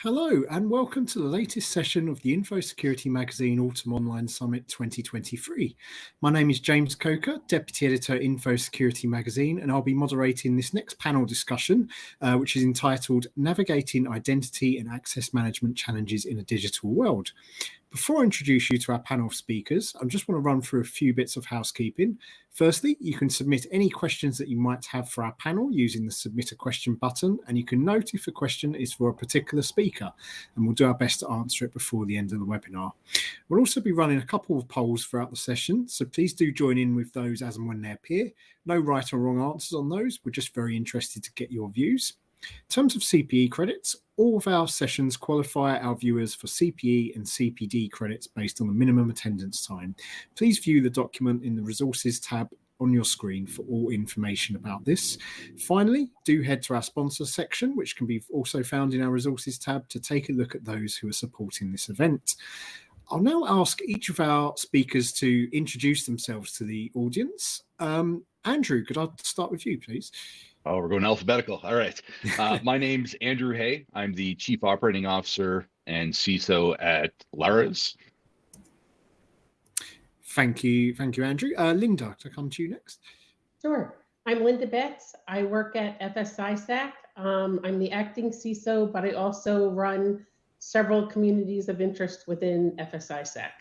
Hello and welcome to the latest session of the Info Security Magazine Autumn Online Summit 2023. My name is James Coker, Deputy Editor at Info Security Magazine, and I'll be moderating this next panel discussion, which is entitled Navigating Identity and Access Management Challenges in a Digital World. Before I introduce you to our panel of speakers, I just want to run through a few bits of housekeeping. Firstly, you can submit any questions that you might have for our panel using the Submit a Question button, and you can note if a question is for a particular speaker, and we'll do our best to answer it before the end of the webinar. We'll also be running a couple of polls throughout the session, so please do join in with those as and when they appear. No right or wrong answers on those. We're just very interested to get your views. In terms of CPE credits, all of our sessions qualify our viewers for CPE and CPD credits based on the minimum attendance time. Please view the document in the Resources tab on your screen for all information about this. Finally, do head to our sponsor section, which can be also found in our Resources tab, to take a look at those who are supporting this event. I'll now ask each of our speakers to introduce themselves to the audience. Andrew, could I start with you, please? Oh, we're going alphabetical. All right. My name's Andrew Hay. I'm the Chief Operating Officer and CISO at Laraz. Thank you, Andrew. Linda, to come to you next. Sure. I'm Linda Betts. I work at FSISAC. I'm the acting CISO, but I also run several communities of interest within FSISAC.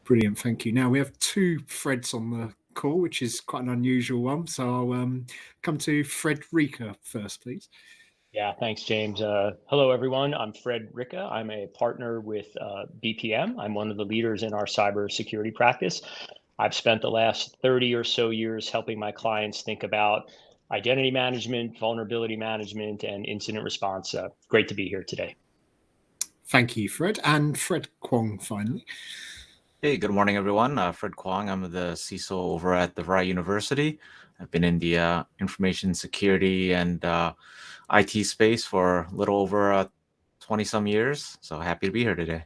Brilliant, thank you. Now we have two Freds on the call, which is quite an unusual one. So I'll come to Fred Rika first, please. Yeah, thanks, James. Hello, everyone. I'm Fred Rika. I'm a partner with BPM. I'm one of the leaders in our cybersecurity practice. I've spent the last 30 or so years helping my clients think about identity management, vulnerability management, and incident response. Great to be here today. Thank you, Fred. And Fred Kwong, finally. Hey, good morning, everyone. Fred Kwong. I'm the CISO over at the DeVry University. I've been in the information security and IT space for a little over 20-some years. So happy to be here today.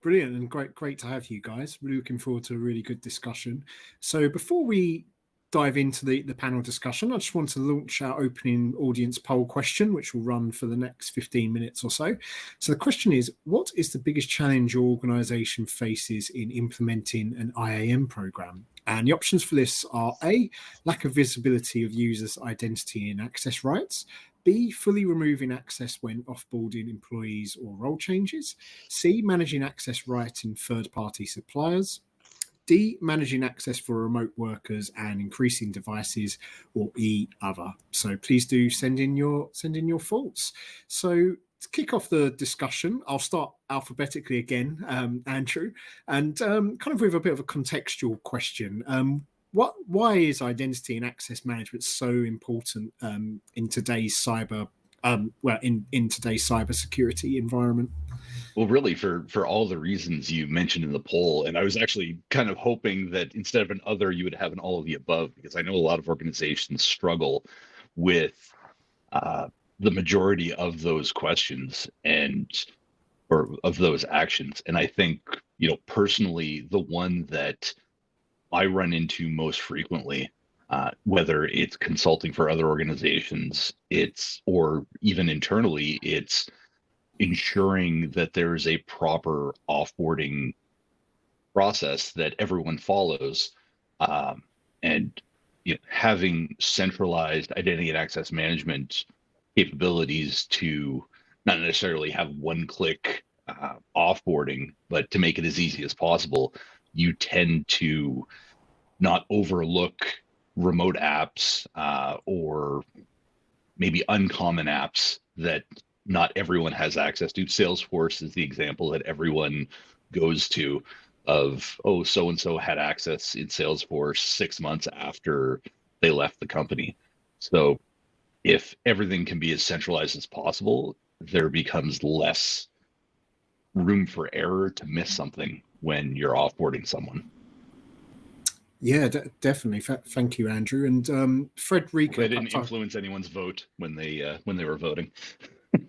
Brilliant, and great to have you guys. Really looking forward to a really good discussion. So before we dive into the panel discussion, I just want to launch our opening audience poll question, which will run for the next 15 minutes or so. So the question is, what is the biggest challenge your organization faces in implementing an IAM program? And the options for this are A, lack of visibility of users' identity and access rights; B, fully removing access when offboarding employees or role changes; C, managing access rights in third-party suppliers; D, managing access for remote workers and increasing devices; or E, other. So please do send in your thoughts. So to kick off the discussion, I'll start alphabetically again, Andrew, and kind of with a bit of a contextual question. Why is identity and access management so important in today's in today's cybersecurity environment? Well, really, for all the reasons you mentioned in the poll, and I was actually kind of hoping that instead of an other, you would have an all of the above, because I know a lot of organizations struggle with the majority of those questions or of those actions. And I think, personally, the one that I run into most frequently, whether it's consulting for other organizations, or even internally, it's ensuring that there is a proper offboarding process that everyone follows, and having centralized identity and access management capabilities to not necessarily have one-click offboarding, but to make it as easy as possible. You tend to not overlook remote apps or maybe uncommon apps that not everyone has access to. Salesforce is the example that everyone goes to of, oh, so-and-so had access in Salesforce 6 months after they left the company. So if everything can be as centralized as possible, there becomes less room for error to miss something when you're offboarding someone. Yeah, definitely. Thank you, Andrew. And Fred Rika. They didn't influence anyone's vote when they were voting.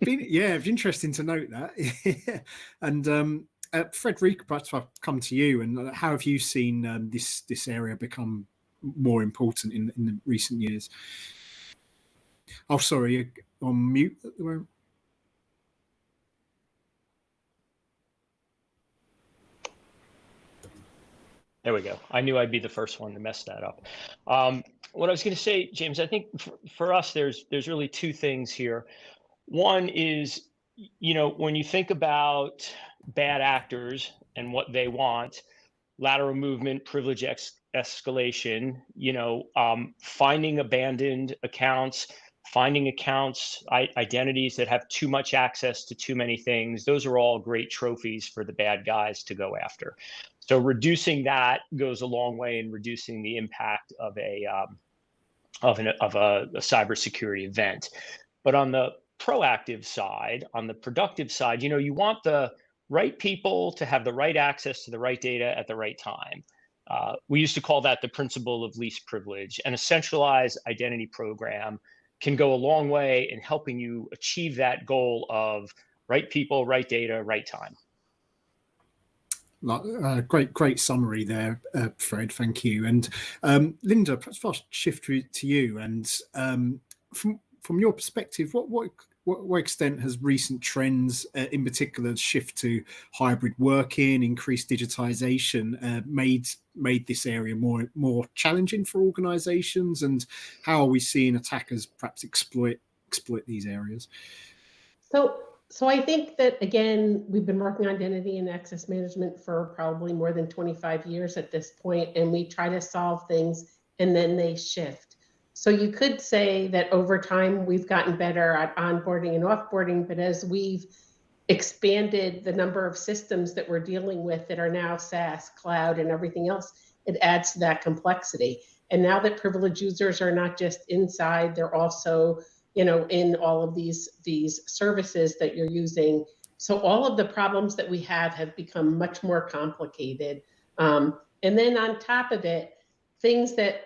Yeah, it's interesting to note that. And Fred Rika, perhaps I'll come to you. And how have you seen this area become more important in the recent years? Oh, sorry, on mute at the moment. There we go. I knew I'd be the first one to mess that up. What I was going to say, James, I think for us, there's really two things here. One is, when you think about bad actors and what they want, lateral movement, privilege escalation, finding abandoned accounts, finding accounts, identities that have too much access to too many things. Those are all great trophies for the bad guys to go after. So reducing that goes a long way in reducing the impact of a cybersecurity event. But on the proactive side, on the productive side, you want the right people to have the right access to the right data at the right time. We used to call that the principle of least privilege, and a centralized identity program can go a long way in helping you achieve that goal of right people, right data, right time. Great summary there, Fred. Thank you. And Linda, perhaps I'll shift to you. And from your perspective, what extent has recent trends, in particular shift to hybrid working, increased digitization, made this area more challenging for organizations? And how are we seeing attackers perhaps exploit these areas? So I think that, again, we've been working on identity and access management for probably more than 25 years at this point, and we try to solve things and then they shift. So you could say that over time we've gotten better at onboarding and offboarding, but as we've expanded the number of systems that we're dealing with that are now SaaS, cloud, and everything else, it adds to that complexity. And now that privileged users are not just inside, they're also in all of these services that you're using. So all of the problems that we have become much more complicated. And then on top of it, things that,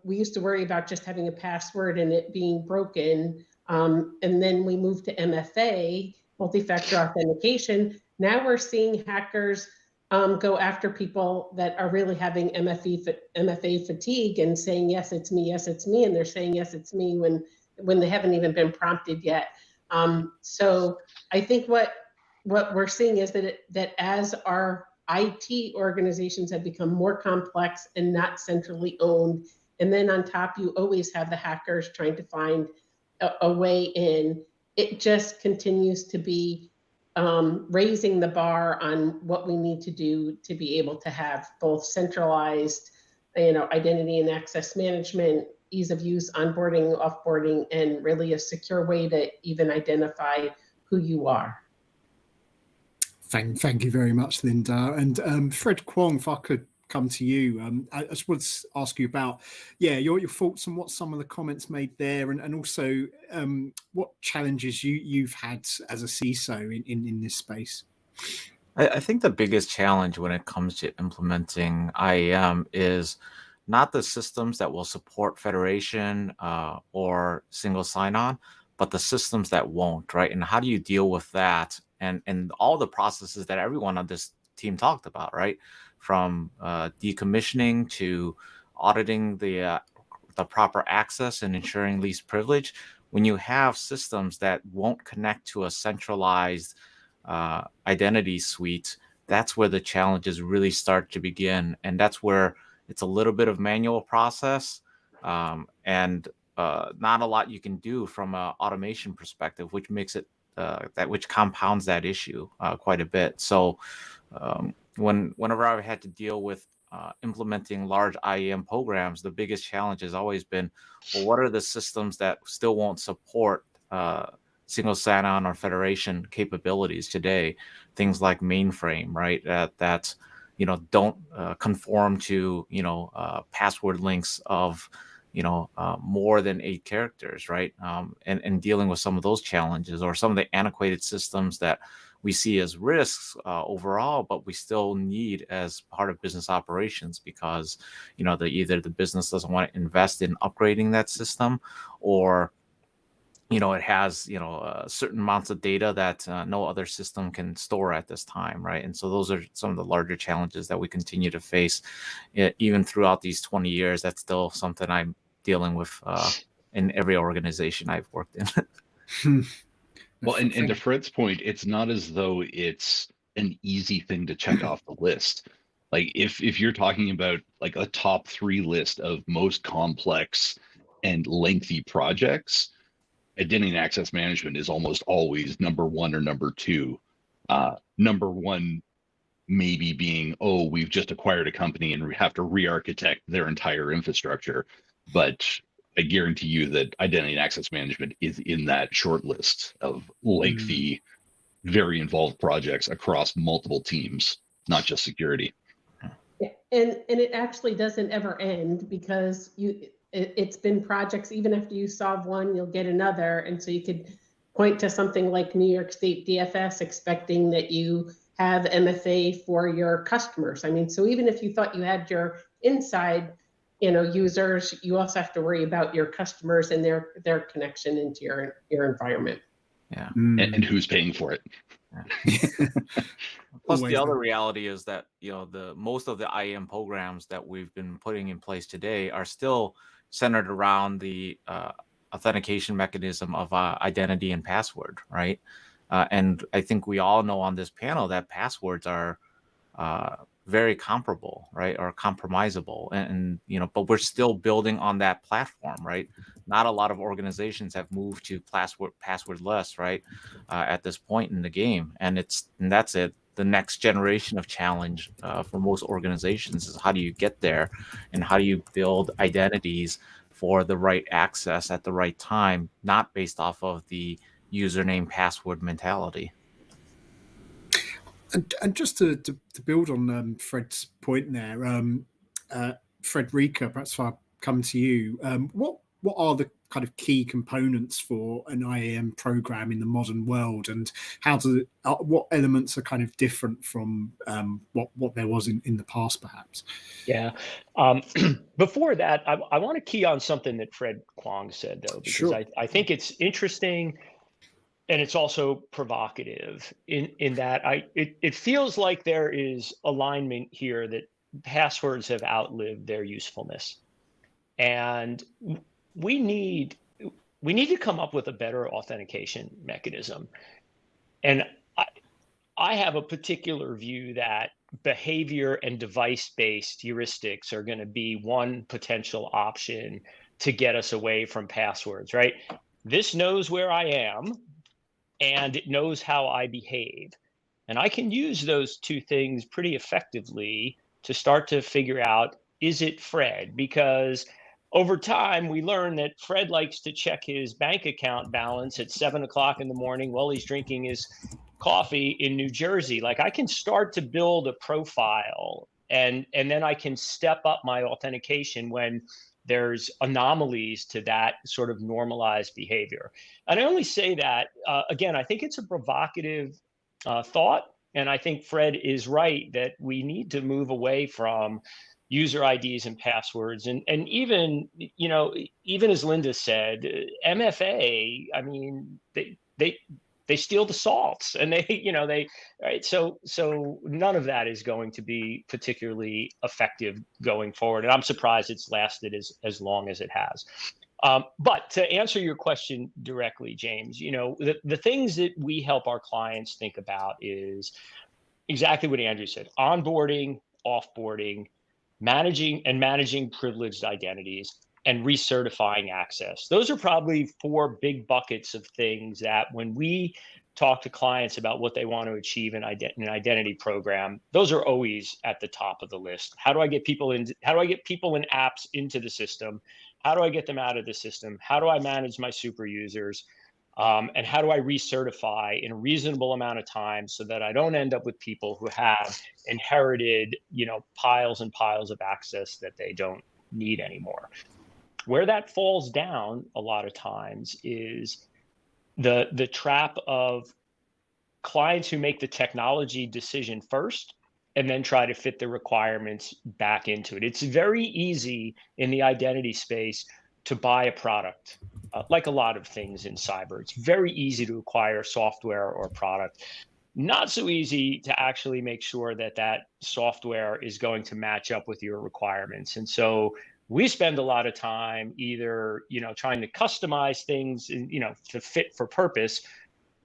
we used to worry about just having a password and it being broken. And then we moved to MFA, multi-factor authentication. Now we're seeing hackers go after people that are really having MFA fatigue and saying, yes, it's me, and they're saying, yes, it's me, when they haven't even been prompted yet. So I think what we're seeing is that as our IT organizations have become more complex and not centrally owned, and then on top you always have the hackers trying to find a way in, it just continues to be raising the bar on what we need to do to be able to have both centralized identity and access management, ease of use, onboarding, offboarding, and really a secure way to even identify who you are. Thank you very much, Linda. And Fred Kwong, if I could come to you, I just want to ask you about, your thoughts on what some of the comments made there, and also what challenges you've had as a CISO in this space. I think the biggest challenge when it comes to implementing IAM is not the systems that will support federation or single sign-on, but the systems that won't, right? And how do you deal with that? And all the processes that everyone on this team talked about, right? From decommissioning to auditing the proper access and ensuring least privilege. When you have systems that won't connect to a centralized identity suite, that's where the challenges really start to begin. And that's where it's a little bit of manual process and not a lot you can do from an automation perspective, which makes it which compounds that issue quite a bit. So whenever I've had to deal with implementing large IAM programs, the biggest challenge has always been, well, what are the systems that still won't support single sign-on or federation capabilities today? Things like mainframe, right? That don't conform to password lengths of more than 8 characters, right? And dealing with some of those challenges, or some of the antiquated systems that we see as risks overall, but we still need as part of business operations, because either the business doesn't want to invest in upgrading that system, or it has certain amounts of data that no other system can store at this time, right? And so those are some of the larger challenges that we continue to face even throughout these 20 years. That's still something I'm dealing with in every organization I've worked in. Well, and to Fred's point, it's not as though it's an easy thing to check off the list. Like if you're talking about like a top 3 list of most complex and lengthy projects, identity and access management is almost always number 1 or number 2. Number 1 maybe being, oh, we've just acquired a company and we have to re-architect their entire infrastructure. But I guarantee you that identity and access management is in that short list of lengthy, very involved projects across multiple teams, not just security. Yeah. And it actually doesn't ever end, because it's been projects, even after you solve one, you'll get another. And so you could point to something like New York State DFS expecting that you have MFA for your customers. I mean, so even if you thought you had your inside, users, you also have to worry about your customers and their connection into your environment. Yeah. And who's paying for it. Plus, Always the other the- reality is that the most of the IAM programs that we've been putting in place today are still centered around the authentication mechanism of identity and password, right? And I think we all know on this panel that passwords are very comparable, right, or compromisable, and but we're still building on that platform, right? Not a lot of organizations have moved to passwordless, right, at this point in the game, and that's it. The next generation of challenge for most organizations is how do you get there, and how do you build identities for the right access at the right time, not based off of the username password mentality. And just to build on Fred's point there, Frederica, perhaps if I come to you, what are the kind of key components for an IAM program in the modern world, and what elements are kind of different from what there was in the past, perhaps? Yeah. Before that, I want to key on something that Fred Kwong said, though, because Sure. I think it's interesting. And it's also provocative in that it feels like there is alignment here that passwords have outlived their usefulness, and we need to come up with a better authentication mechanism. And I have a particular view that behavior and device-based heuristics are going to be one potential option to get us away from passwords, right? This knows where I am, and it knows how I behave. And I can use those two things pretty effectively to start to figure out, is it Fred? Because over time, we learn that Fred likes to check his bank account balance at 7 o'clock in the morning while he's drinking his coffee in New Jersey. Like, I can start to build a profile, and then I can step up my authentication when there's anomalies to that sort of normalized behavior. And I only say that, again, I think it's a provocative thought. And I think Fred is right that we need to move away from user IDs and passwords. And even, even as Linda said, MFA, I mean, they steal the salts, and right. So none of that is going to be particularly effective going forward. And I'm surprised it's lasted as long as it has. But to answer your question directly, James, the things that we help our clients think about is exactly what Andrew said: onboarding, offboarding, managing privileged identities, and recertifying access. Those are probably 4 big buckets of things that when we talk to clients about what they want to achieve in an identity program, those are always at the top of the list. How do I get people and apps into the system? How do I get them out of the system? How do I manage my super users? And how do I recertify in a reasonable amount of time so that I don't end up with people who have inherited, piles and piles of access that they don't need anymore? Where that falls down a lot of times is the trap of clients who make the technology decision first and then try to fit the requirements back into it. It's very easy in the identity space to buy a product, like a lot of things in cyber. It's very easy to acquire software or product. Not so easy to actually make sure that that software is going to match up with your requirements. And so we spend a lot of time either, trying to customize things, to fit for purpose,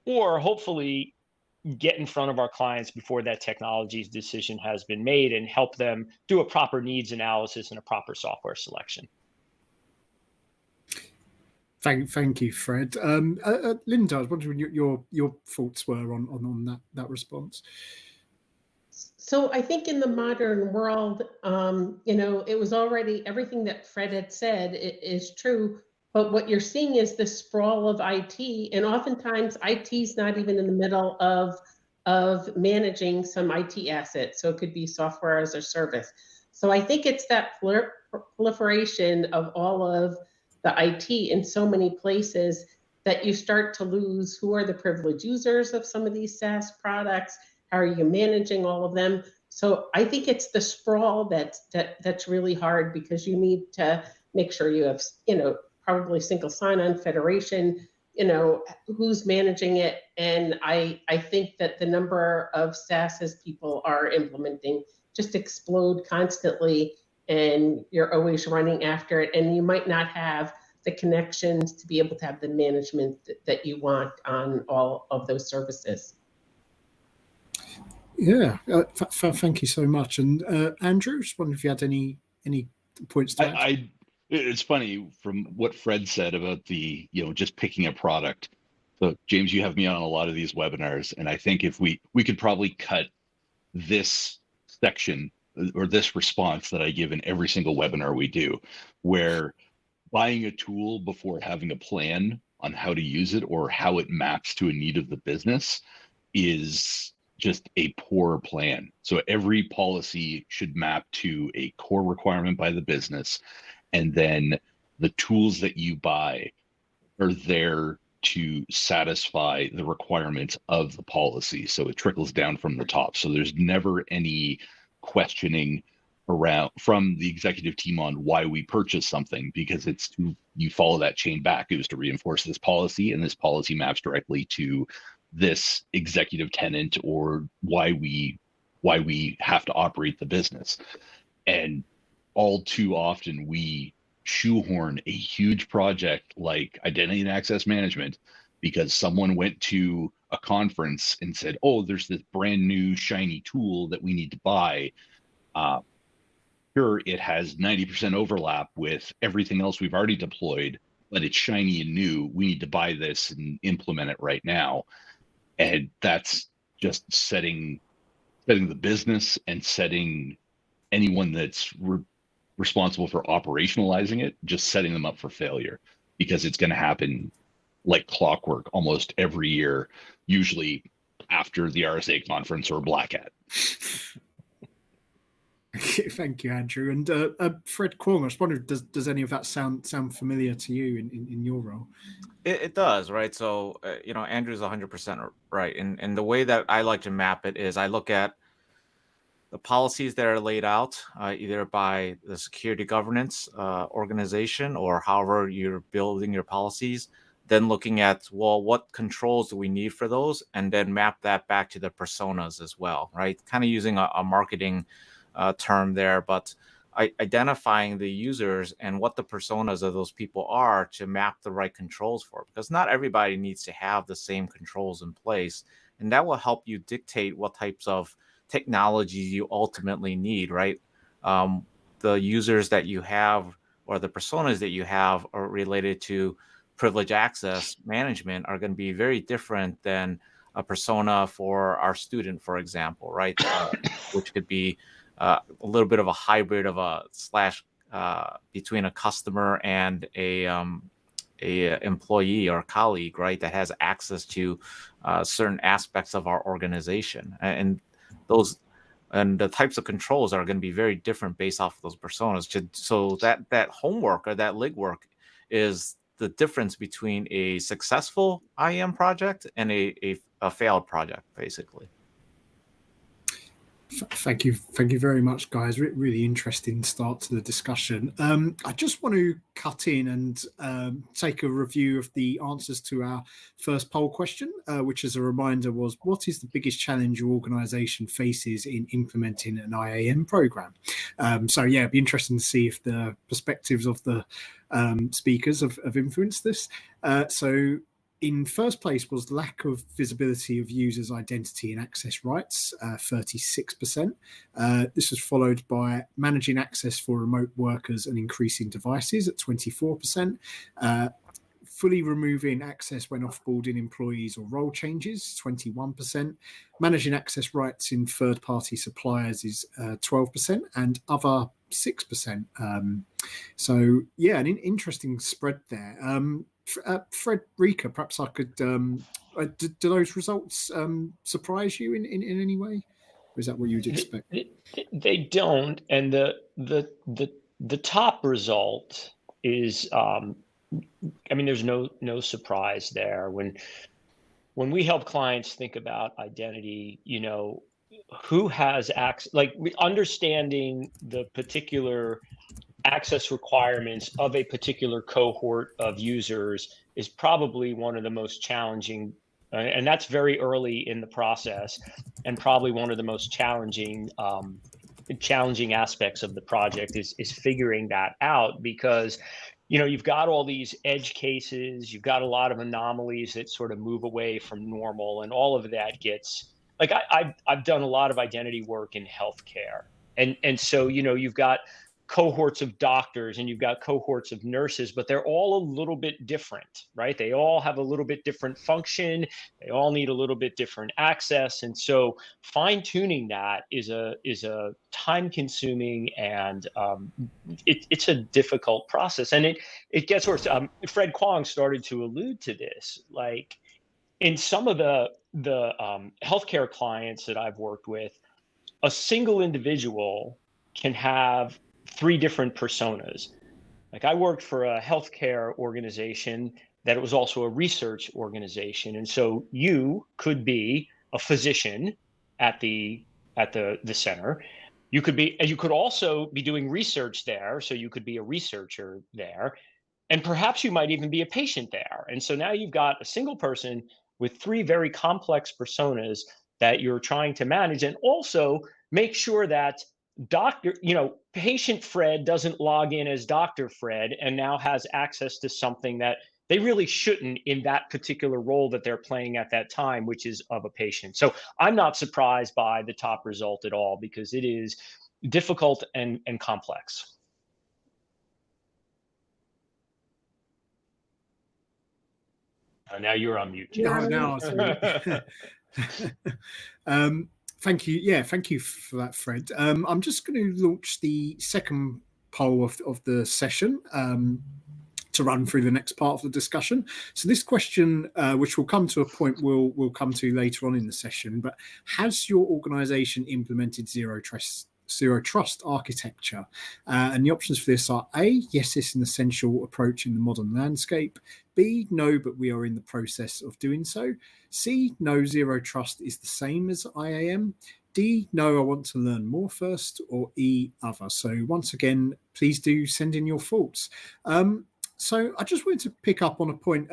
or hopefully, get in front of our clients before that technology decision has been made and help them do a proper needs analysis and a proper software selection. Thank you, Fred. Linda, I was wondering what your thoughts were on that response. So I think in the modern world, it was already everything that Fred had said is true. But what you're seeing is the sprawl of IT, and oftentimes IT is not even in the middle of managing some IT assets. So it could be software as a service. So I think it's that proliferation of all of the IT in so many places that you start to lose who are the privileged users of some of these SaaS products. How are you managing all of them? So I think it's the sprawl that's really hard, because you need to make sure you have, probably single sign-on federation, who's managing it. And I think that the number of SaaS as people are implementing just explode constantly, and you're always running after it. And you might not have the connections to be able to have the management that you want on all of those services. Yeah, thank you so much. And Andrew, just wondering if you had any points to add. It's funny from what Fred said about the, just picking a product. So James, you have me on a lot of these webinars, and I think if we could probably cut this section or this response that I give in every single webinar we do, where buying a tool before having a plan on how to use it or how it maps to a need of the business is just a poor plan. So every policy should map to a core requirement by the business, and then the tools that you buy are there to satisfy the requirements of the policy. So it trickles down from the top. So there's never any questioning around from the executive team on why we purchased something, because you follow that chain back. It was to reinforce this policy, and this policy maps directly to this executive tenant or why we have to operate the business. And all too often we shoehorn a huge project like identity and access management because someone went to a conference and said, oh, there's this brand new shiny tool that we need to buy. Sure, it has 90% overlap with everything else we've already deployed, but it's shiny and new. We need to buy this and implement it right now. And that's just setting the business and setting anyone that's responsible for operationalizing it, just setting them up for failure, because it's going to happen like clockwork almost every year, usually after the RSA conference or Black Hat. Thank you, Andrew. And Fred Kwong, I was wondering, does any of that sound familiar to you in your role? It does, right? So, Andrew's 100% right. And the way that I like to map it is I look at the policies that are laid out either by the security governance organization or however you're building your policies, then looking at, well, what controls do we need for those? And then map that back to the personas as well, right? Kind of using a marketing term there, but identifying the users and what the personas of those people are to map the right controls for, because not everybody needs to have the same controls in place. And that will help you dictate what types of technology you ultimately need, right? The users that you have or the personas that you have are related to privileged access management are going to be very different than a persona for our student, for example, right? Which could be a little bit of a hybrid of a slash between a customer and a employee or colleague, right? That has access to certain aspects of our organization, and the types of controls are going to be very different based off of those personas. So that homework or that legwork is the difference between a successful IAM project and a failed project, basically. Thank you very much, guys. Really interesting start to the discussion. I just want to cut in and take a review of the answers to our first poll question, which, as a reminder, was what is the biggest challenge your organization faces in implementing an IAM program? So yeah, it'd be interesting to see if the perspectives of the speakers have influenced this. So in first place was lack of visibility of users' identity and access rights, 36%. This was followed by managing access for remote workers and increasing devices at 24%. Fully removing access when offboarding employees or role changes, 21%. Managing access rights in third-party suppliers is 12%, and other 6%. So yeah, an interesting spread there. Frederica, perhaps I could. Do those results surprise you in any way, or is that what you'd expect? They don't, and the top result is. I mean, there's no surprise there. When we help clients think about identity, who has access, like understanding the particular access requirements of a particular cohort of users is probably one of the most challenging, and that's very early in the process, and probably one of the most challenging aspects of the project is figuring that out, because you've got all these edge cases, you've got a lot of anomalies that sort of move away from normal, and all of that gets, like, I've done a lot of identity work in healthcare, and so you've got cohorts of doctors and you've got cohorts of nurses, but they're all a little bit different, right? They all have a little bit different function, they all need a little bit different access, and so fine-tuning that is a time-consuming and it's a difficult process, and it gets worse. Fred Kwong started to allude to this, like in some of the healthcare clients that I've worked with, a single individual can have 3 different personas. Like, I worked for a healthcare organization that it was also a research organization. And so you could be a physician at the center. You could also be doing research there. So you could be a researcher there. And perhaps you might even be a patient there. And so now you've got a single person with 3 very complex personas that you're trying to manage, and also make sure that patient Fred doesn't log in as Dr. Fred and now has access to something that they really shouldn't in that particular role that they're playing at that time, which is of a patient. So I'm not surprised by the top result at all, because it is difficult and complex. Now you're on mute, James. No, thank you. Yeah, thank you for that, Fred. I'm just going to launch the second poll of the session to run through the next part of the discussion. So this question, which will come to a point we'll come to later on in the session, but has your organization implemented zero trust architecture? And the options for this are: A, yes, it's an essential approach in the modern landscape; B, no, but we are in the process of doing so; C, no, zero trust is the same as IAM; D, no, I want to learn more first; or E, other. So once again, please do send in your thoughts. So I just wanted to pick up on a point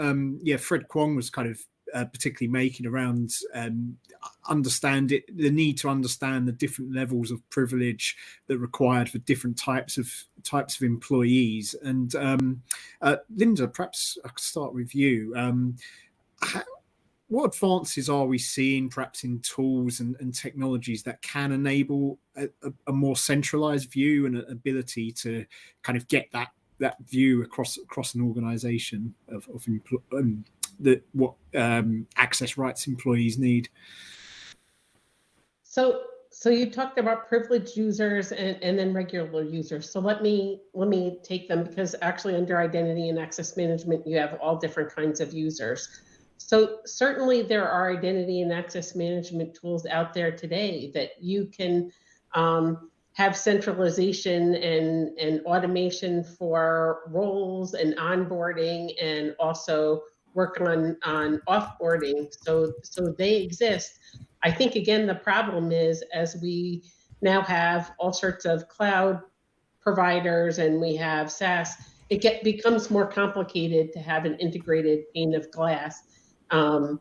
Fred Kwong was kind of particularly making around the need to understand the different levels of privilege that are required for different types of employees. And Linda, perhaps I could start with you. What advances are we seeing perhaps in tools and technologies that can enable a more centralized view and an ability to kind of get that view across an organization of what access rights employees need? So you talked about privileged users and then regular users. So let me take them, because actually under identity and access management, you have all different kinds of users. So certainly there are identity and access management tools out there today that you can have centralization and automation for roles and onboarding, and also work on offboarding. So they exist. I think, again, the problem is, as we now have all sorts of cloud providers and we have SaaS, it becomes more complicated to have an integrated pane of glass, to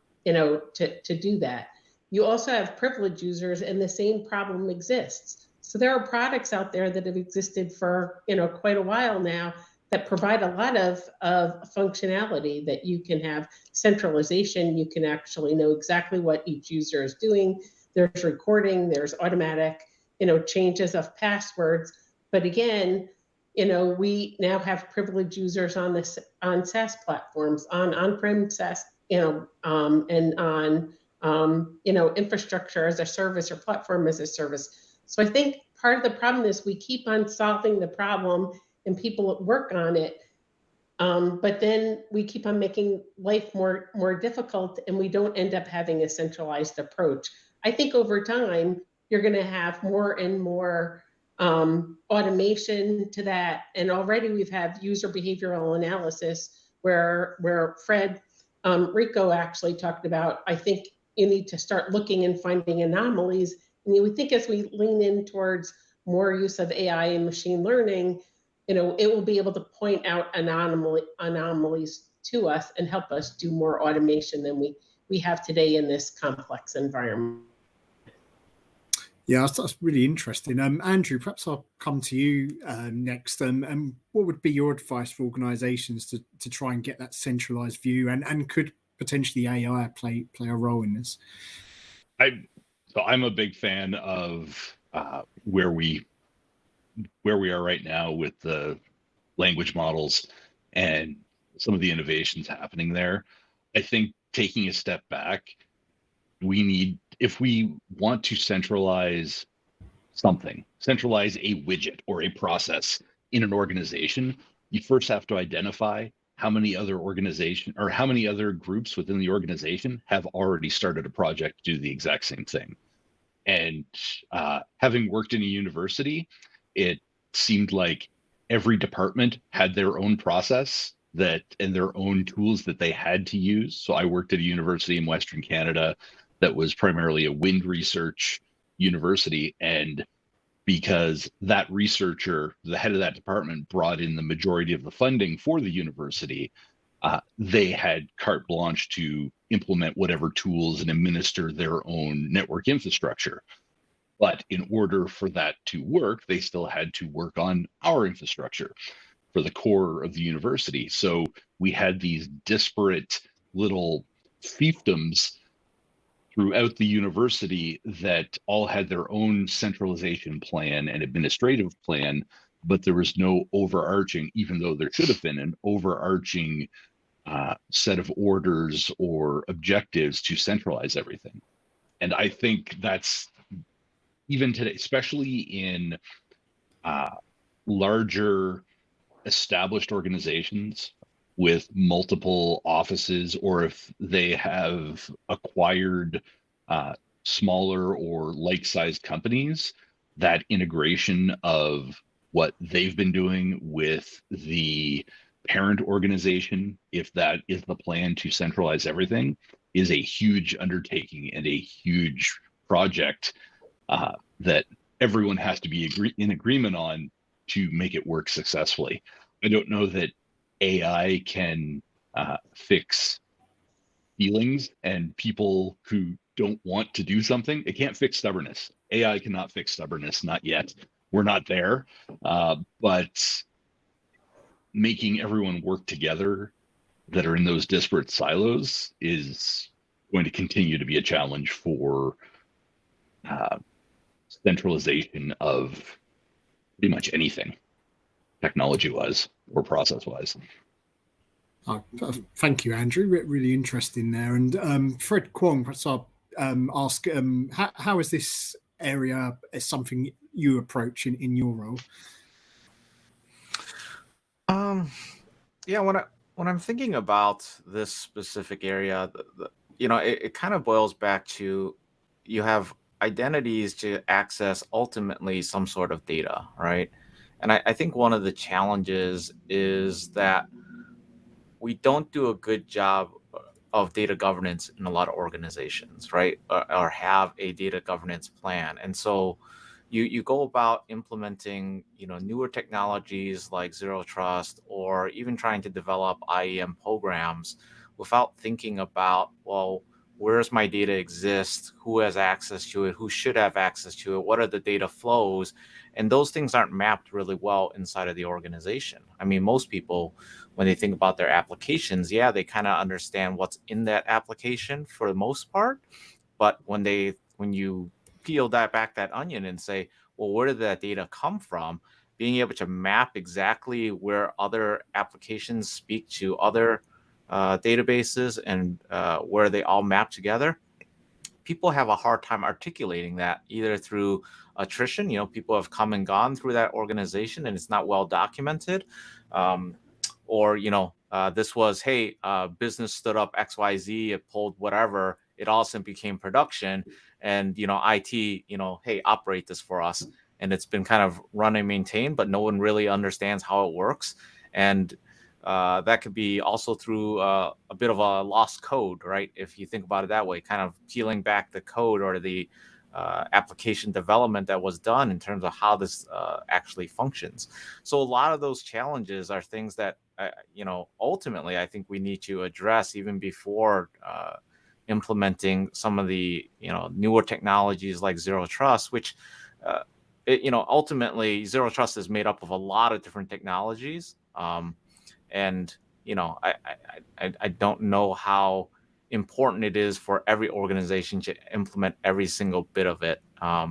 do that. You also have privileged users, and the same problem exists. So there are products out there that have existed for quite a while now that provide a lot of functionality, that you can have centralization. You can actually know exactly what each user is doing. There's recording, there's automatic, changes of passwords. But again, we now have privileged users on SaaS platforms, on-prem SaaS, and on, infrastructure as a service or platform as a service. So I think part of the problem is we keep on solving the problem and people work on it. But then we keep on making life more difficult, and we don't end up having a centralized approach. I think over time, you're going to have more and more automation to that. And already we've had user behavioral analysis where Fred Rico actually talked about, I think you need to start looking and finding anomalies. And we think as we lean in towards more use of AI and machine learning, it will be able to point out anomalies to us and help us do more automation than we have today in this complex environment. Yeah, that's really interesting. Andrew, perhaps I'll come to you next. What would be your advice for organisations to try and get that centralised view, and could potentially AI play a role in this? I'm a big fan of where we are right now with the language models and some of the innovations happening there. I think taking a step back, if we want to centralize centralize a widget or a process in an organization, you first have to identify how many other groups within the organization have already started a project to do the exact same thing. And having worked in a university, it seemed like every department had their own process and their own tools that they had to use. So I worked at a university in Western Canada that was primarily a wind research university. And because that researcher, the head of that department, brought in the majority of the funding for the university, they had carte blanche to implement whatever tools and administer their own network infrastructure. But in order for that to work, they still had to work on our infrastructure for the core of the university. So we had these disparate little fiefdoms throughout the university that all had their own centralization plan and administrative plan, but there was no overarching, even though there should have been an overarching set of orders or objectives to centralize everything. And I think that's, even today, especially in larger established organizations with multiple offices, or if they have acquired smaller or like-sized companies, that integration of what they've been doing with the parent organization, if that is the plan to centralize everything, is a huge undertaking and a huge project that everyone has to be in agreement on to make it work successfully. I don't know that AI can fix feelings and people who don't want to do something. It can't fix stubbornness. AI cannot fix stubbornness, not yet. We're not there. But making everyone work together that are in those disparate silos is going to continue to be a challenge for centralization of pretty much anything, technology-wise or process-wise. Thank you, Andrew. Really interesting there. And Fred Kwong, perhaps I'll ask, how is this area something you approach in your role? Yeah, when I'm thinking about this specific area, it kind of boils back to, you have identities to access ultimately some sort of data, right? And I think one of the challenges is that we don't do a good job of data governance in a lot of organizations, right? Or have a data governance plan. And so you go about implementing, newer technologies like Zero Trust, or even trying to develop IAM programs without thinking about, well, where's my data exist, who has access to it, who should have access to it, what are the data flows, and those things aren't mapped really well inside of the organization. I mean, most people, when they think about their applications, yeah, they kind of understand what's in that application for the most part, but when you peel that onion and say, well, where did that data come from? Being able to map exactly where other applications speak to other databases and where they all map together, people have a hard time articulating that, either through attrition, people have come and gone through that organization and it's not well documented, or this was, hey, business stood up XYZ, it pulled whatever, it all simply became production, and IT, hey, operate this for us, and it's been kind of run and maintained, but no one really understands how it works. And that could be also through a bit of a lost code, right? If you think about it that way, kind of peeling back the code or the application development that was done in terms of how this actually functions. So a lot of those challenges are things that, ultimately I think we need to address even before implementing some of the, newer technologies like Zero Trust, which, ultimately Zero Trust is made up of a lot of different technologies. And, I don't know how important it is for every organization to implement every single bit of it.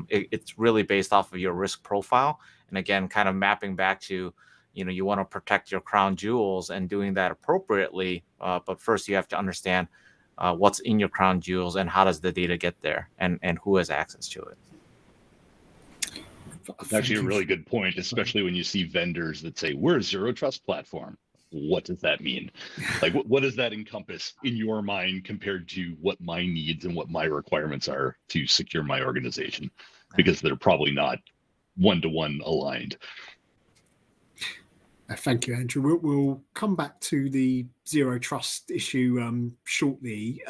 It's really based off of your risk profile. And again, kind of mapping back to, you want to protect your crown jewels and doing that appropriately. But first you have to understand what's in your crown jewels and how does the data get there, and who has access to it. It's actually a really good point, especially when you see vendors that say, we're a Zero Trust platform. What does that mean? Like, what does that encompass in your mind compared to what my needs and what my requirements are to secure my organization? Because they're probably not one-to-one aligned. Thank you, Andrew. We'll come back to the Zero Trust issue shortly.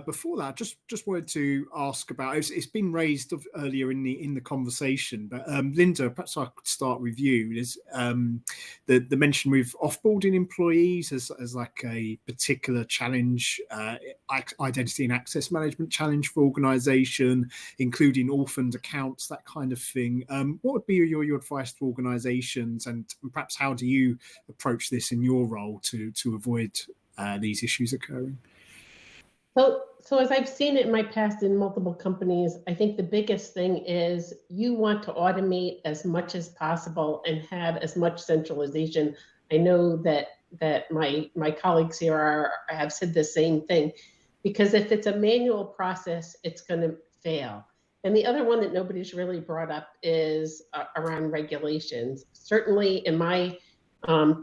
Before that, just wanted to ask about, it's been raised earlier in the conversation, but Linda, perhaps I could start with you. There's the mention with offboarding employees as like a particular challenge, identity and access management challenge for organisation, including orphaned accounts, that kind of thing. What would be your advice to organisations, and perhaps how do you approach this in your role to avoid these issues occurring? So as I've seen it in my past in multiple companies, I think the biggest thing is you want to automate as much as possible and have as much centralization. I know that my colleagues here have said the same thing, because if it's a manual process, it's going to fail. And the other one that nobody's really brought up is around regulations. Certainly in my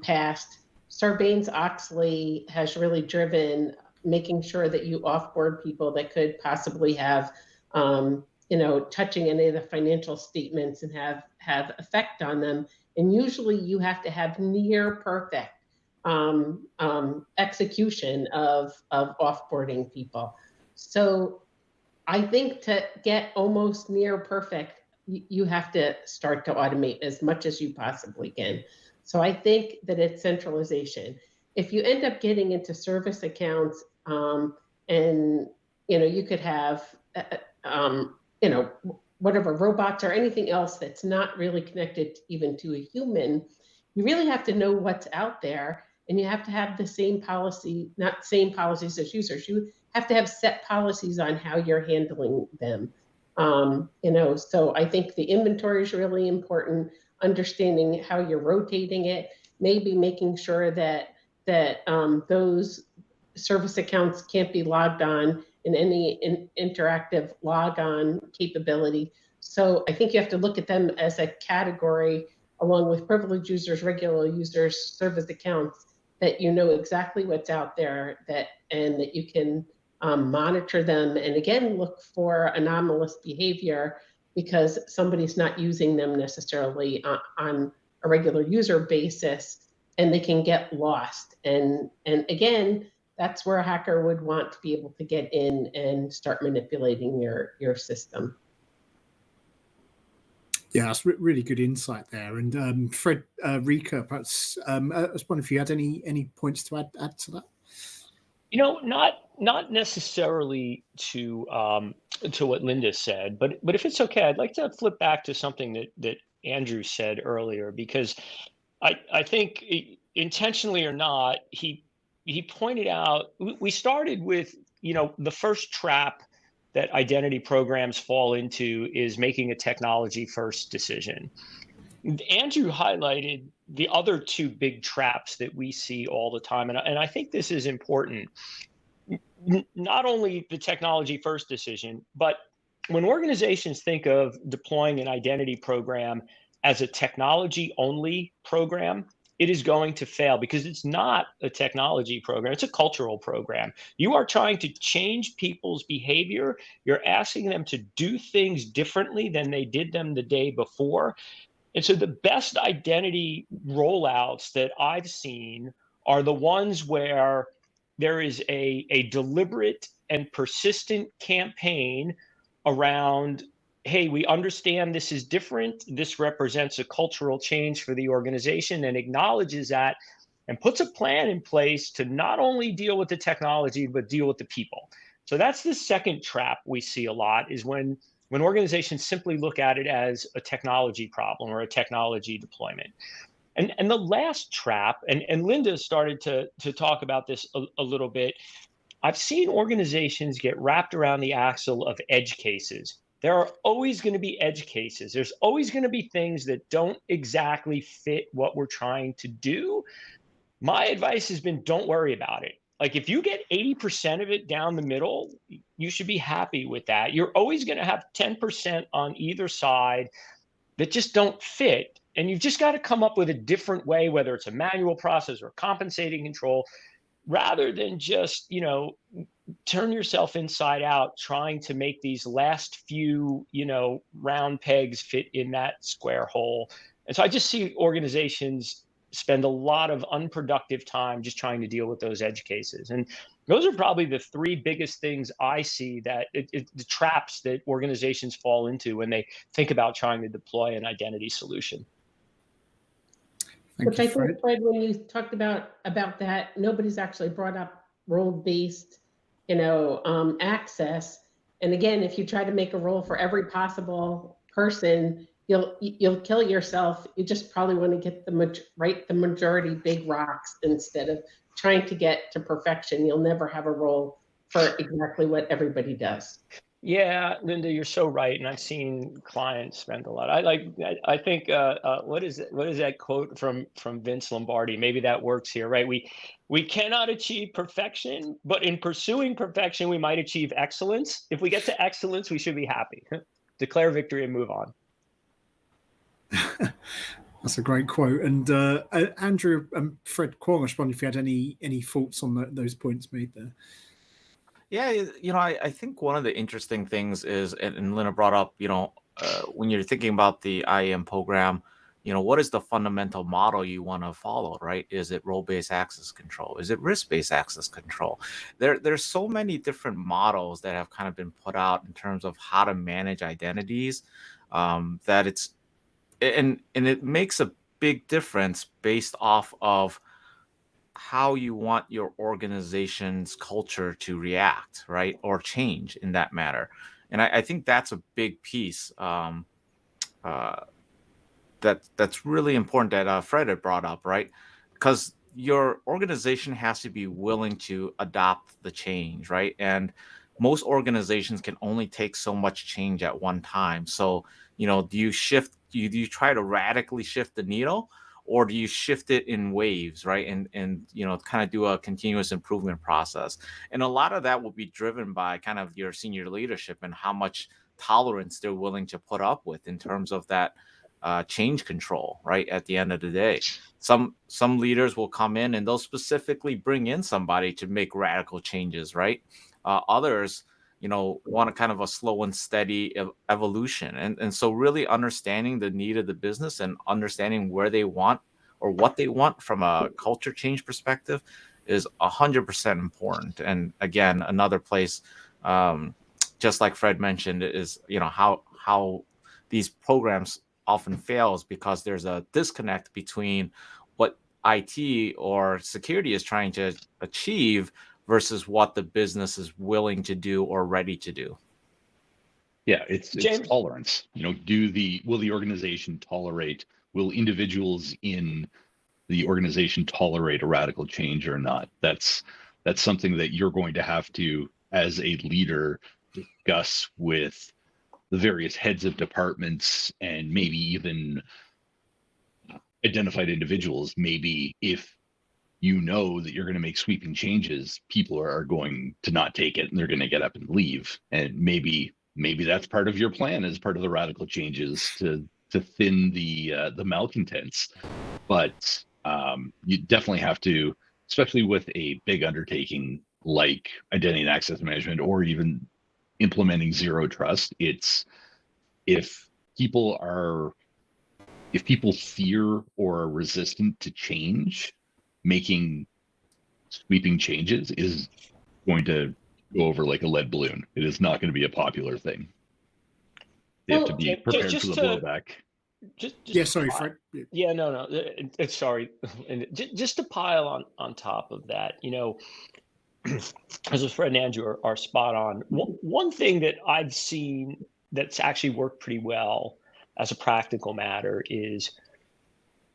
past, Sarbanes-Oxley has really driven making sure that you offboard people that could possibly have, touching any of the financial statements and have effect on them. And usually you have to have near perfect execution of offboarding people. So I think to get almost near perfect, you have to start to automate as much as you possibly can. So I think that it's centralization. If you end up getting into service accounts, and you could have whatever robots or anything else that's not really connected even to a human, you really have to know what's out there, and you have to have the same policy, not same policies as users. You have to have set policies on how you're handling them. So I think the inventory is really important, understanding how you're rotating it, maybe making sure that those service accounts can't be logged on in any interactive log on capability. So I think you have to look at them as a category along with privileged users, regular users, service accounts, that you know exactly what's out there, and that you can monitor them, and again, look for anomalous behavior because somebody's not using them necessarily on a regular user basis, and they can get lost. And again, that's where a hacker would want to be able to get in and start manipulating your system. Yeah, that's really good insight there. And Fred, Rika, perhaps I was wondering if you had any points to add to that. Not necessarily to what Linda said, but if it's okay, I'd like to flip back to something that Andrew said earlier, because I think intentionally or not, he pointed out we started with, the first trap that identity programs fall into is making a technology first decision. Andrew highlighted the other two big traps that we see all the time, and I think this is important. Not only the technology first decision, but when organizations think of deploying an identity program as a technology only program, it is going to fail because it's not a technology program. It's a cultural program. You are trying to change people's behavior. You're asking them to do things differently than they did them the day before. And so the best identity rollouts that I've seen are the ones where there is a deliberate and persistent campaign around, hey, we understand this is different. This represents a cultural change for the organization, and acknowledges that and puts a plan in place to not only deal with the technology, but deal with the people. So that's the second trap we see a lot, is when organizations simply look at it as a technology problem or a technology deployment. And the last trap, and Linda started to talk about this a little bit, I've seen organizations get wrapped around the axle of edge cases. There are always going to be edge cases. There's always going to be things that don't exactly fit what we're trying to do. My advice has been, don't worry about it. Like, if you get 80% of it down the middle, you should be happy with that. You're always going to have 10% on either side that just don't fit. And you've just got to come up with a different way, whether it's a manual process or compensating control, rather than just, turn yourself inside out trying to make these last few, round pegs fit in that square hole. And so I just see organizations spend a lot of unproductive time just trying to deal with those edge cases. And those are probably the three biggest things I see, that the traps that organizations fall into when they think about trying to deploy an identity solution. Which I think, Fred, when you talked about that, nobody's actually brought up role-based, access. And again, if you try to make a role for every possible person, you'll kill yourself. You just probably want to get the majority big rocks instead of trying to get to perfection. You'll never have a role for exactly what everybody does. Yeah, Linda, you're so right, and I've seen clients spend a lot. I think what is that quote from Vince Lombardi? Maybe that works here, right? We cannot achieve perfection, but in pursuing perfection, we might achieve excellence. If we get to excellence, we should be happy. Declare victory and move on. That's a great quote. And Andrew and Fred Kwong, I was wondering if you had any thoughts on those points made there. Yeah, I think one of the interesting things is, and Lina brought up, when you're thinking about the IAM program, what is the fundamental model you want to follow, right? Is it role-based access control? Is it risk-based access control? There's so many different models that have kind of been put out in terms of how to manage identities, that it makes a big difference based off of how you want your organization's culture to react, right? Or change in that matter. And I think that's a big piece that's really important that Fred had brought up, right? Because your organization has to be willing to adopt the change, right? And most organizations can only take so much change at one time. So, do you try to radically shift the needle, or do you shift it in waves, right? And kind of do a continuous improvement process. And a lot of that will be driven by kind of your senior leadership and how much tolerance they're willing to put up with in terms of that change control, right? At the end of the day, some leaders will come in and they'll specifically bring in somebody to make radical changes, right? Others, want a kind of a slow and steady evolution. And so really understanding the need of the business and understanding where they want or what they want from a culture change perspective is 100% important. And again, another place, just like Fred mentioned, is, how these programs often fails because there's a disconnect between what IT or security is trying to achieve versus what the business is willing to do or ready to do. Yeah, it's James? tolerance. Will the organization tolerate, will individuals in the organization tolerate a radical change or not? That's something that you're going to have to, as a leader, discuss with the various heads of departments and maybe even identified individuals. Maybe if you know that you're going to make sweeping changes, people are going to not take it and they're going to get up and leave. And maybe that's part of your plan as part of the radical changes to thin the malcontents. But you definitely have to, especially with a big undertaking like identity and access management, or even implementing zero trust. It's if people fear or are resistant to change, making sweeping changes is going to go over like a lead balloon. It is not going to be a popular thing. They have to be prepared for the blowback. Sorry, Fred. Yeah, no. It's sorry. And just to pile on top of that, as Fred and Andrew are spot on. One thing that I've seen that's actually worked pretty well as a practical matter is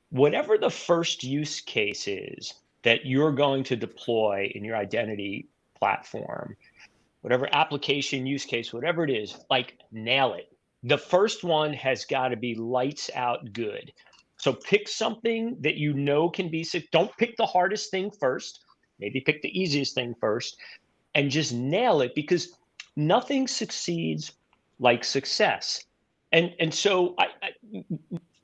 whatever the first use case is that you're going to deploy in your identity platform, whatever application use case, whatever it is, like nail it. The first one has got to be lights out good. So pick something that can be, don't pick the hardest thing first, maybe pick the easiest thing first and just nail it, because nothing succeeds like success. And so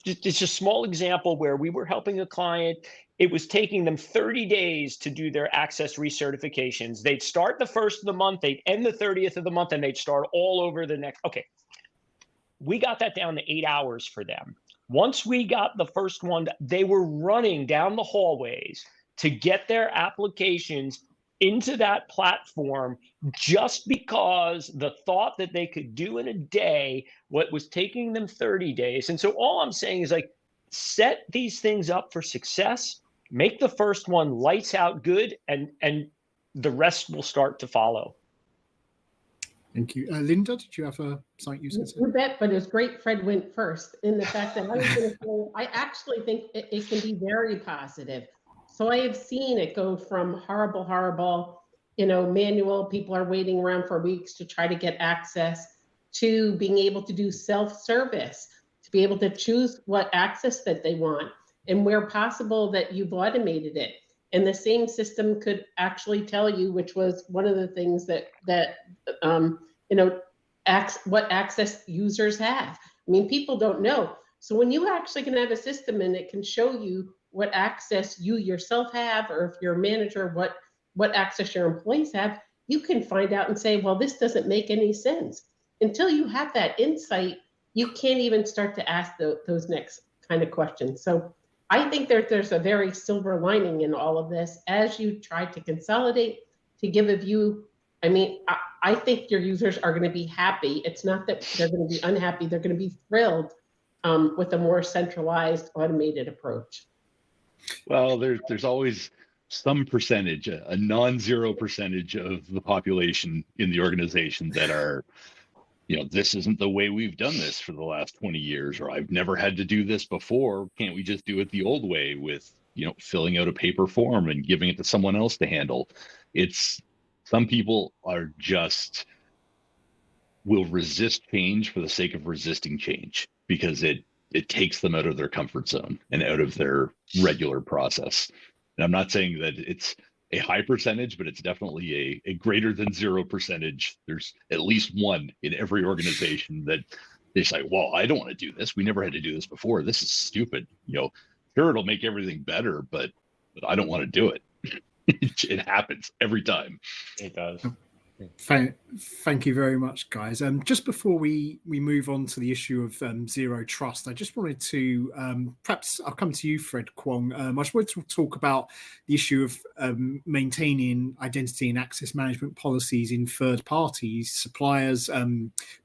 it's a small example where we were helping a client. It was taking them 30 days to do their access recertifications. They'd start the first of the month, they'd end the 30th of the month, and they'd start all over the next. Okay. We got that down to 8 hours for them. Once we got the first one, they were running down the hallways to get their applications into that platform just because the thought that they could do in a day what was taking them 30 days. And so all I'm saying is, like, set these things up for success, make the first one lights out good, and the rest will start to follow. Thank you. Linda, did you have something you said? You bet, but it was great Fred went first in the fact that I was going to say, I actually think it can be very positive. So I have seen it go from horrible, manual, people are waiting around for weeks to try to get access, to being able to do self-service, to be able to choose what access that they want, and where possible that you've automated it. And the same system could actually tell you, which was one of the things that what access users have. I mean, people don't know. So when you actually can have a system and it can show you what access you yourself have, or if you're a manager, what access your employees have, you can find out and say, well, this doesn't make any sense. Until you have that insight, you can't even start to ask those next kind of questions. So I think there's a very silver lining in all of this as you try to consolidate, to give a view. I mean, I think your users are going to be happy. It's not that they're going to be unhappy. They're going to be thrilled with a more centralized, automated approach. Well, there's always some percentage, a non-zero percentage of the population in the organization that are, this isn't the way we've done this for the last 20 years, or I've never had to do this before. Can't we just do it the old way with, filling out a paper form and giving it to someone else to handle? Some people are just will resist change for the sake of resisting change, because it takes them out of their comfort zone and out of their regular process. And I'm not saying that it's a high percentage, but it's definitely a greater than 0%. There's at least one in every organization that they say, well, I don't want to do this. We never had to do this before. This is stupid. Sure, it'll make everything better, but I don't want to do it. It happens every time. It does. Thank you very much, guys. Just before we move on to the issue of zero trust, I just wanted to perhaps I'll come to you, Fred Kwong. I just wanted to talk about the issue of maintaining identity and access management policies in third parties, suppliers,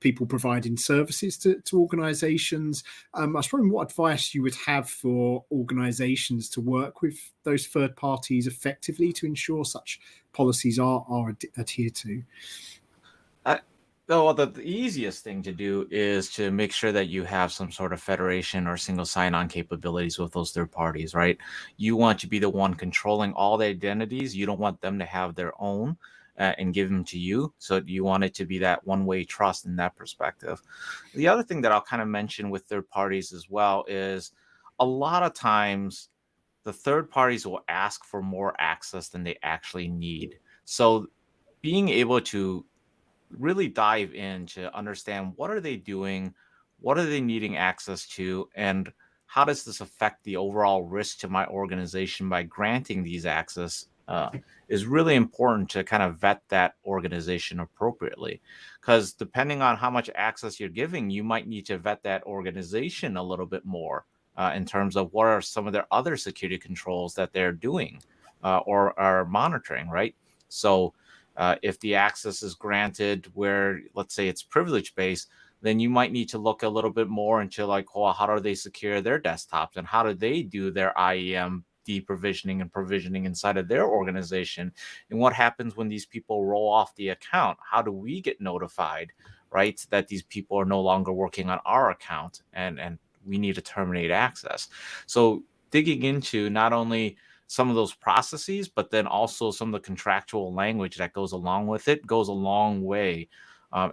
people providing services to organizations. I was wondering what advice you would have for organizations to work with those third parties effectively to ensure such policies are adhered to? Well, the easiest thing to do is to make sure that you have some sort of federation or single sign-on capabilities with those third parties, right? You want to be the one controlling all the identities. You don't want them to have their own and give them to you. So you want it to be that one-way trust in that perspective. The other thing that I'll kind of mention with third parties as well is a lot of times the third parties will ask for more access than they actually need. So being able to really dive in to understand what are they doing, what are they needing access to, and how does this affect the overall risk to my organization by granting these access is really important to kind of vet that organization appropriately. Because depending on how much access you're giving, you might need to vet that organization a little bit more in terms of what are some of their other security controls that they're doing or are monitoring, right? So if the access is granted where, let's say, it's privilege-based, then you might need to look a little bit more into like, well, how do they secure their desktops and how do they do their IAM deprovisioning and provisioning inside of their organization? And what happens when these people roll off the account? How do we get notified, right, that these people are no longer working on our account and we need to terminate access? So digging into not only some of those processes, but then also some of the contractual language that goes along with it goes a long way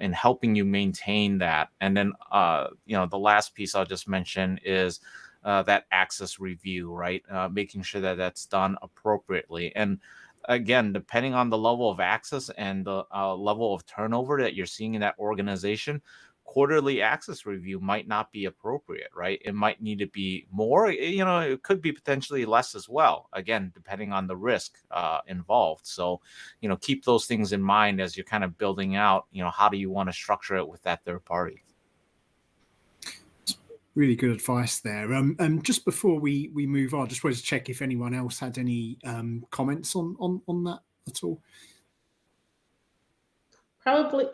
in helping you maintain that. And then, the last piece I'll just mention is that access review, right? Making sure that that's done appropriately. And again, depending on the level of access and the level of turnover that you're seeing in that organization, quarterly access review might not be appropriate, right? It might need to be more, it could be potentially less as well, again, depending on the risk involved. So, keep those things in mind as you're kind of building out, how do you want to structure it with that third party? Really good advice there. Just before we move on, just wanted to check if anyone else had any comments on that at all. Probably.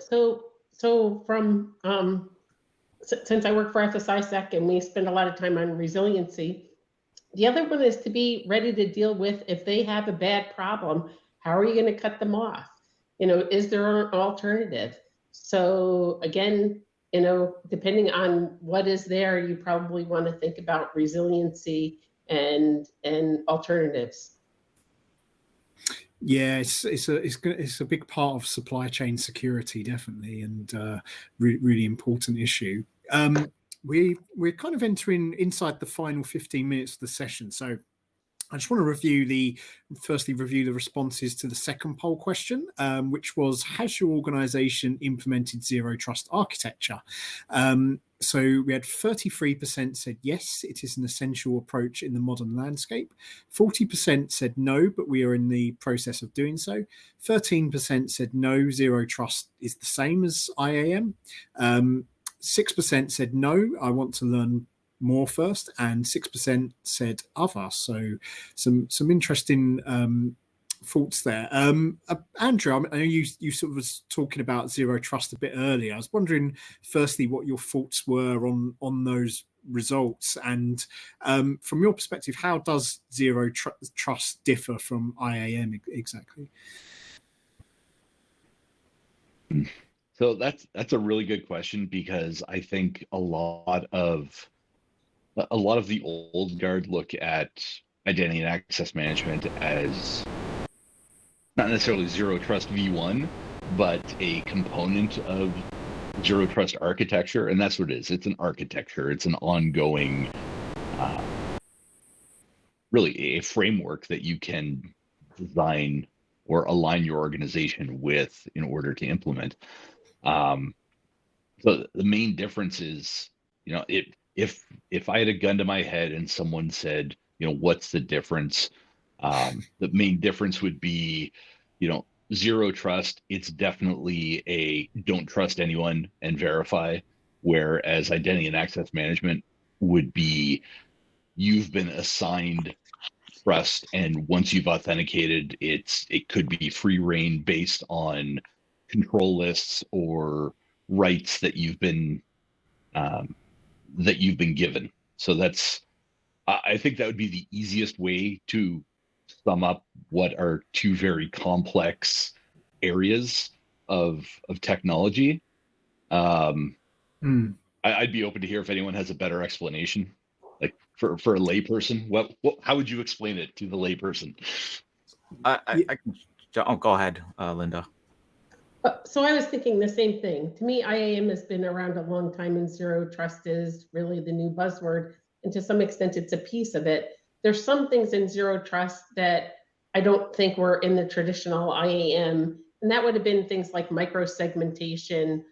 So from since I work for FSISAC and we spend a lot of time on resiliency, the other one is to be ready to deal with if they have a bad problem. How are you going to cut them off? Is there an alternative? So again, depending on what is there, you probably want to think about resiliency and alternatives. Yeah, it's a big part of supply chain security, definitely, and really important issue. We're kind of entering inside the final 15 minutes of the session, so I just want to review the responses to the second poll question, which was, has your organization implemented zero trust architecture? So we had 33% said yes, it is an essential approach in the modern landscape. 40% said no, but we are in the process of doing so. 13% said no, zero trust is the same as IAM. 6% said no, I want to learn more first, and 6% said other. So some interesting thoughts there. Andrew, I know you sort of was talking about zero trust a bit earlier. I was wondering, firstly, what your thoughts were on those results, and from your perspective, how does zero trust differ from IAM exactly? So that's a really good question, because I think a lot of the old guard look at identity and access management as not necessarily zero trust v1, but a component of zero trust architecture. And that's what it is. It's an architecture. It's an ongoing, really a framework that you can design or align your organization with in order to implement. So the main difference is, if I had a gun to my head and someone said, what's the difference? The main difference would be, zero trust. It's definitely a don't trust anyone and verify. Whereas identity and access management would be, you've been assigned trust, and once you've authenticated, it could be free reign based on control lists or rights that you've been given. So I think that would be the easiest way to sum up what are two very complex areas of technology. I'd be open to hear if anyone has a better explanation, like for a layperson. How would you explain it to the layperson? I can. Go ahead, Linda. So I was thinking the same thing. To me, IAM has been around a long time, and zero trust is really the new buzzword. And to some extent, it's a piece of it. There's some things in zero trust that I don't think were in the traditional IAM, and that would have been things like micro-segmentation.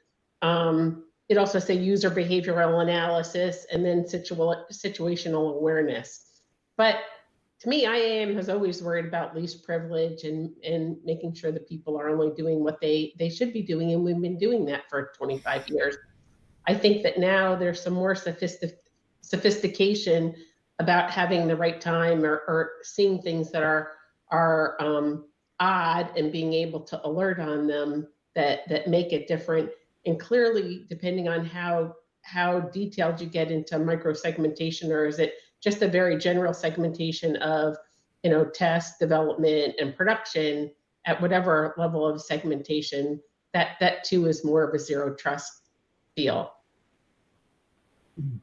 It also say user behavioral analysis, and then situational awareness. But to me, IAM has always worried about least privilege and making sure that people are only doing what they should be doing, and we've been doing that for 25 years. I think that now there's some more sophistication about having the right time or seeing things that are odd and being able to alert on them that make it different. And clearly, depending on how detailed you get into micro-segmentation, or is it just a very general segmentation of, test, development, and production at whatever level of segmentation, that too is more of a zero trust feel.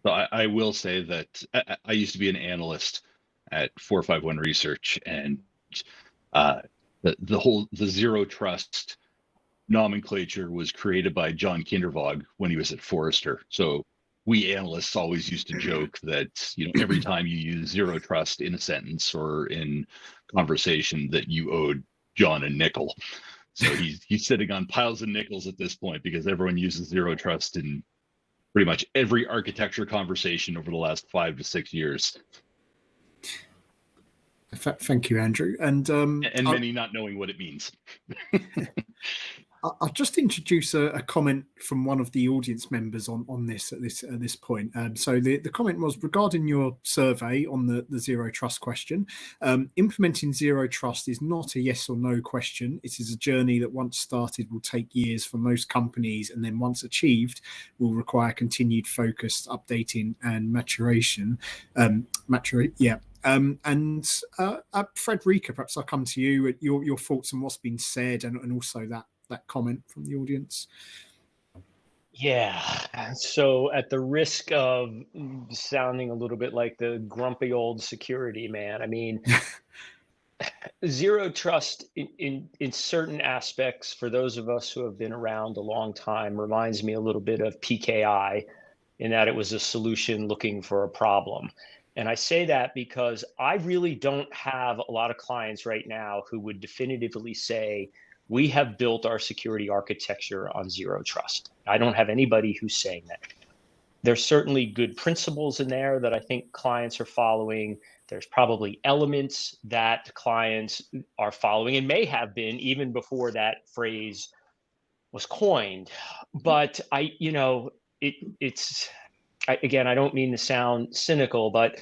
So I will say that I used to be an analyst at 451 Research, and the zero trust nomenclature was created by John Kindervag when he was at Forrester. So we analysts always used to joke that, every time you use zero trust in a sentence or in conversation, that you owed John a nickel. So he's sitting on piles of nickels at this point, because everyone uses zero trust in pretty much every architecture conversation over the last 5 to 6 years. Thank you, Andrew. And many not knowing what it means. I'll just introduce a comment from one of the audience members on this at this point. So the comment was regarding your survey on the zero trust question. Implementing zero trust is not a yes or no question. It is a journey that once started will take years for most companies, and then once achieved will require continued focused updating and maturation. Frederica, perhaps I'll come to you. Your thoughts on what's been said, and also that comment from the audience. Yeah. So at the risk of sounding a little bit like the grumpy old security man, I mean, zero trust in certain aspects, for those of us who have been around a long time, reminds me a little bit of PKI, in that it was a solution looking for a problem. And I say that because I really don't have a lot of clients right now who would definitively say, we have built our security architecture on zero trust. I don't have anybody who's saying that. There's certainly good principles in there that I think clients are following. There's probably elements that clients are following, and may have been even before that phrase was coined. But again, I don't mean to sound cynical, but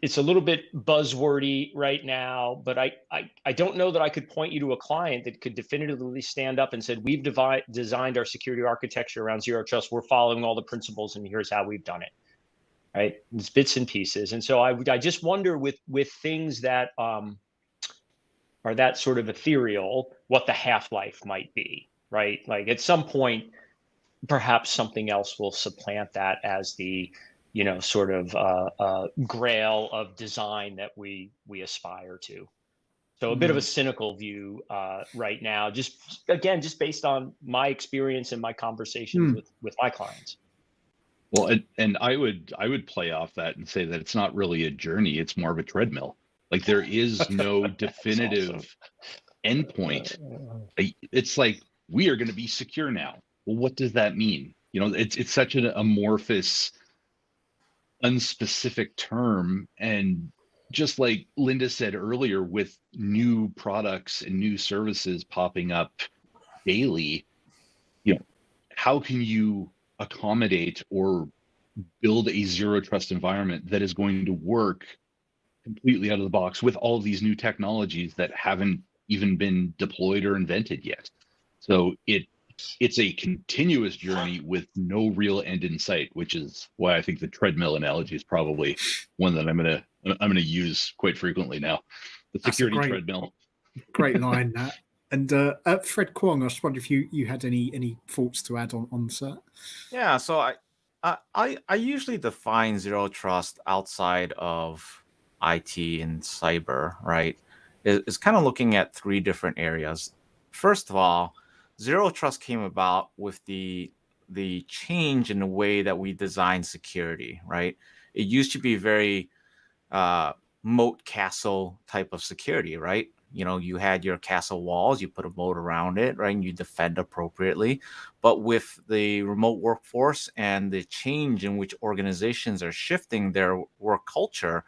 it's a little bit buzzwordy right now. But I don't know that I could point you to a client that could definitively stand up and said, we've designed our security architecture around zero trust. We're following all the principles, and here's how we've done it. Right? It's bits and pieces. And so I just wonder with things that are that sort of ethereal, what the half-life might be, right? Like at some point, perhaps something else will supplant that as the sort of grail of design that we aspire to. So a bit of a cynical view right now, just based on my experience and my conversations with my clients. Well, and I would play off that and say that it's not really a journey; it's more of a treadmill. Like there is no definitive endpoint. It's like, we are going to be secure now. Well, what does that mean? It's such an amorphous, unspecific term. And just like Linda said earlier, with new products and new services popping up daily, how can you accommodate or build a zero trust environment that is going to work completely out of the box with all of these new technologies that haven't even been deployed or invented yet? So it's a continuous journey with no real end in sight, which is why I think the treadmill analogy is probably one that I'm gonna use quite frequently now. The That's a security treadmill. Great line, that. And Fred Kwong, I was wondering if you had any thoughts to add on that. Yeah, so I usually define zero trust outside of IT and cyber, right? Is kind of looking at three different areas. First of all, zero trust came about with the change in the way that we design security, right? It used to be very moat castle type of security, right? You know, you had your castle walls, you put a moat around it, right? And you defend appropriately. But with the remote workforce and the change in which organizations are shifting their work culture,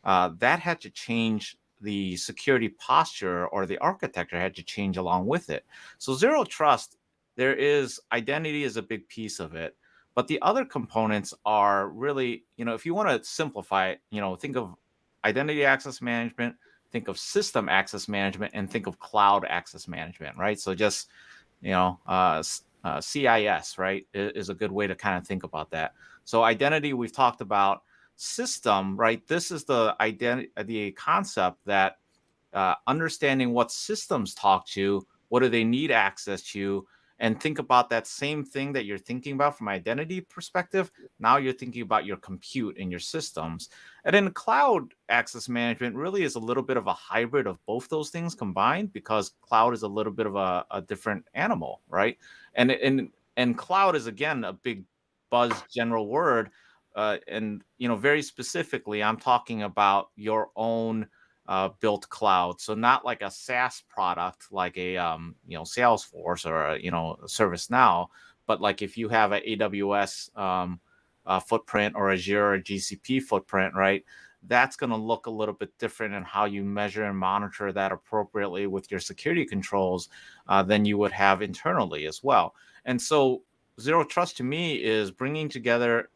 that had to change. The security posture or the architecture had to change along with it. So zero trust, there is identity is a big piece of it. But the other components are really, if you want to simplify it, think of identity access management, think of system access management, and think of cloud access management, right? So just, CIS, right, is a good way to kind of think about that. So identity, we've talked about. System, right? This is the concept that understanding what systems talk to, what do they need access to, and think about that same thing that you're thinking about from identity perspective. Now you're thinking about your compute and your systems. And then cloud access management really is a little bit of a hybrid of both those things combined, because cloud is a little bit of a different animal, right? And cloud is, again, a big buzz general word. And very specifically, I'm talking about your own built cloud. So not like a SaaS product like a Salesforce or a ServiceNow, but like if you have an AWS footprint or Azure or GCP footprint, right? That's going to look a little bit different in how you measure and monitor that appropriately with your security controls than you would have internally as well. And so zero trust to me is bringing together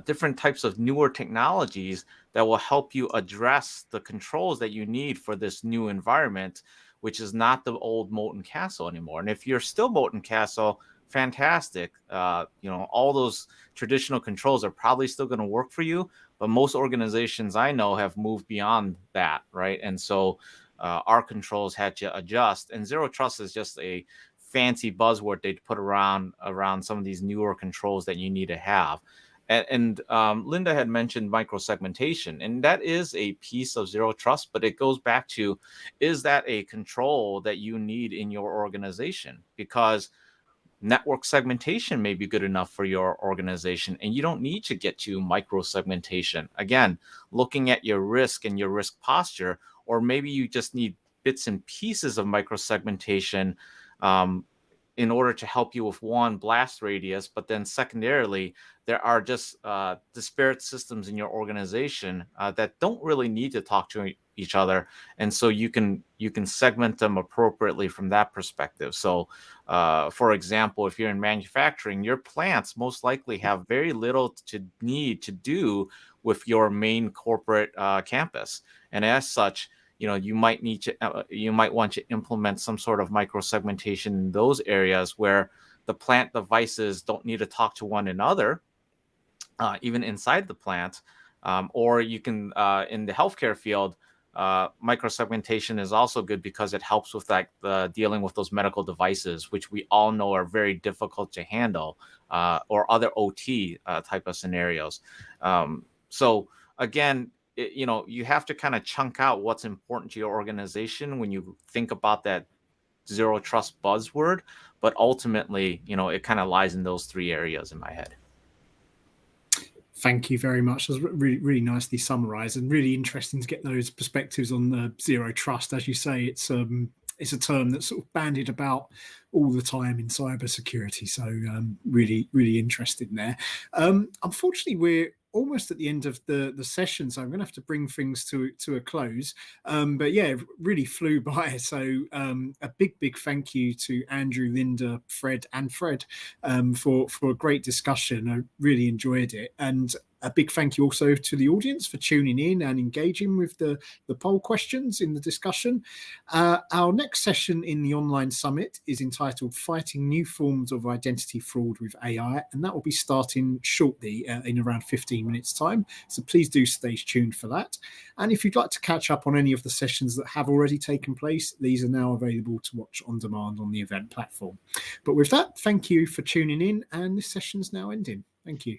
different types of newer technologies that will help you address the controls that you need for this new environment, which is not the old molten castle anymore. And if you're still molten castle, fantastic. All those traditional controls are probably still going to work for you, but most organizations I know have moved beyond that, right? And so our controls had to adjust. And zero trust is just a fancy buzzword they put around some of these newer controls that you need to have. And Linda had mentioned microsegmentation, and that is a piece of zero trust, but it goes back to, is that a control that you need in your organization? Because network segmentation may be good enough for your organization, and you don't need to get to microsegmentation. Again, looking at your risk and your risk posture, or maybe you just need bits and pieces of microsegmentation in order to help you with one, blast radius, but then secondarily, there are just disparate systems in your organization that don't really need to talk to each other, and so you can segment them appropriately from that perspective. So, for example, if you're in manufacturing, your plants most likely have very little to need to do with your main corporate campus, and as such, you might want to implement some sort of microsegmentation in those areas where the plant devices don't need to talk to one another, even inside the plant. Or you can, in the healthcare field, microsegmentation is also good because it helps with dealing with those medical devices, which we all know are very difficult to handle, or other OT type of scenarios. So again, you have to kind of chunk out what's important to your organization when you think about that zero trust buzzword, but ultimately, it kind of lies in those three areas in my head. Thank you very much. That was really, really nicely summarized, and really interesting to get those perspectives on the zero trust. As you say, it's a term that's sort of bandied about all the time in cybersecurity. So really, really interested in there. Unfortunately, we're almost at the end of the session, so I'm going to have to bring things to a close. But yeah, it really flew by. So a big thank you to Andrew, Linda, Fred for a great discussion. I really enjoyed it. And A big thank you also to the audience for tuning in and engaging with the poll questions in the discussion. Our next session in the online summit is entitled Fighting New Forms of Identity Fraud with AI, and that will be starting shortly in around 15 minutes time. So please do stay tuned for that. And if you'd like to catch up on any of the sessions that have already taken place, these are now available to watch on demand on the event platform. But with that, thank you for tuning in, and this session's now ending. Thank you.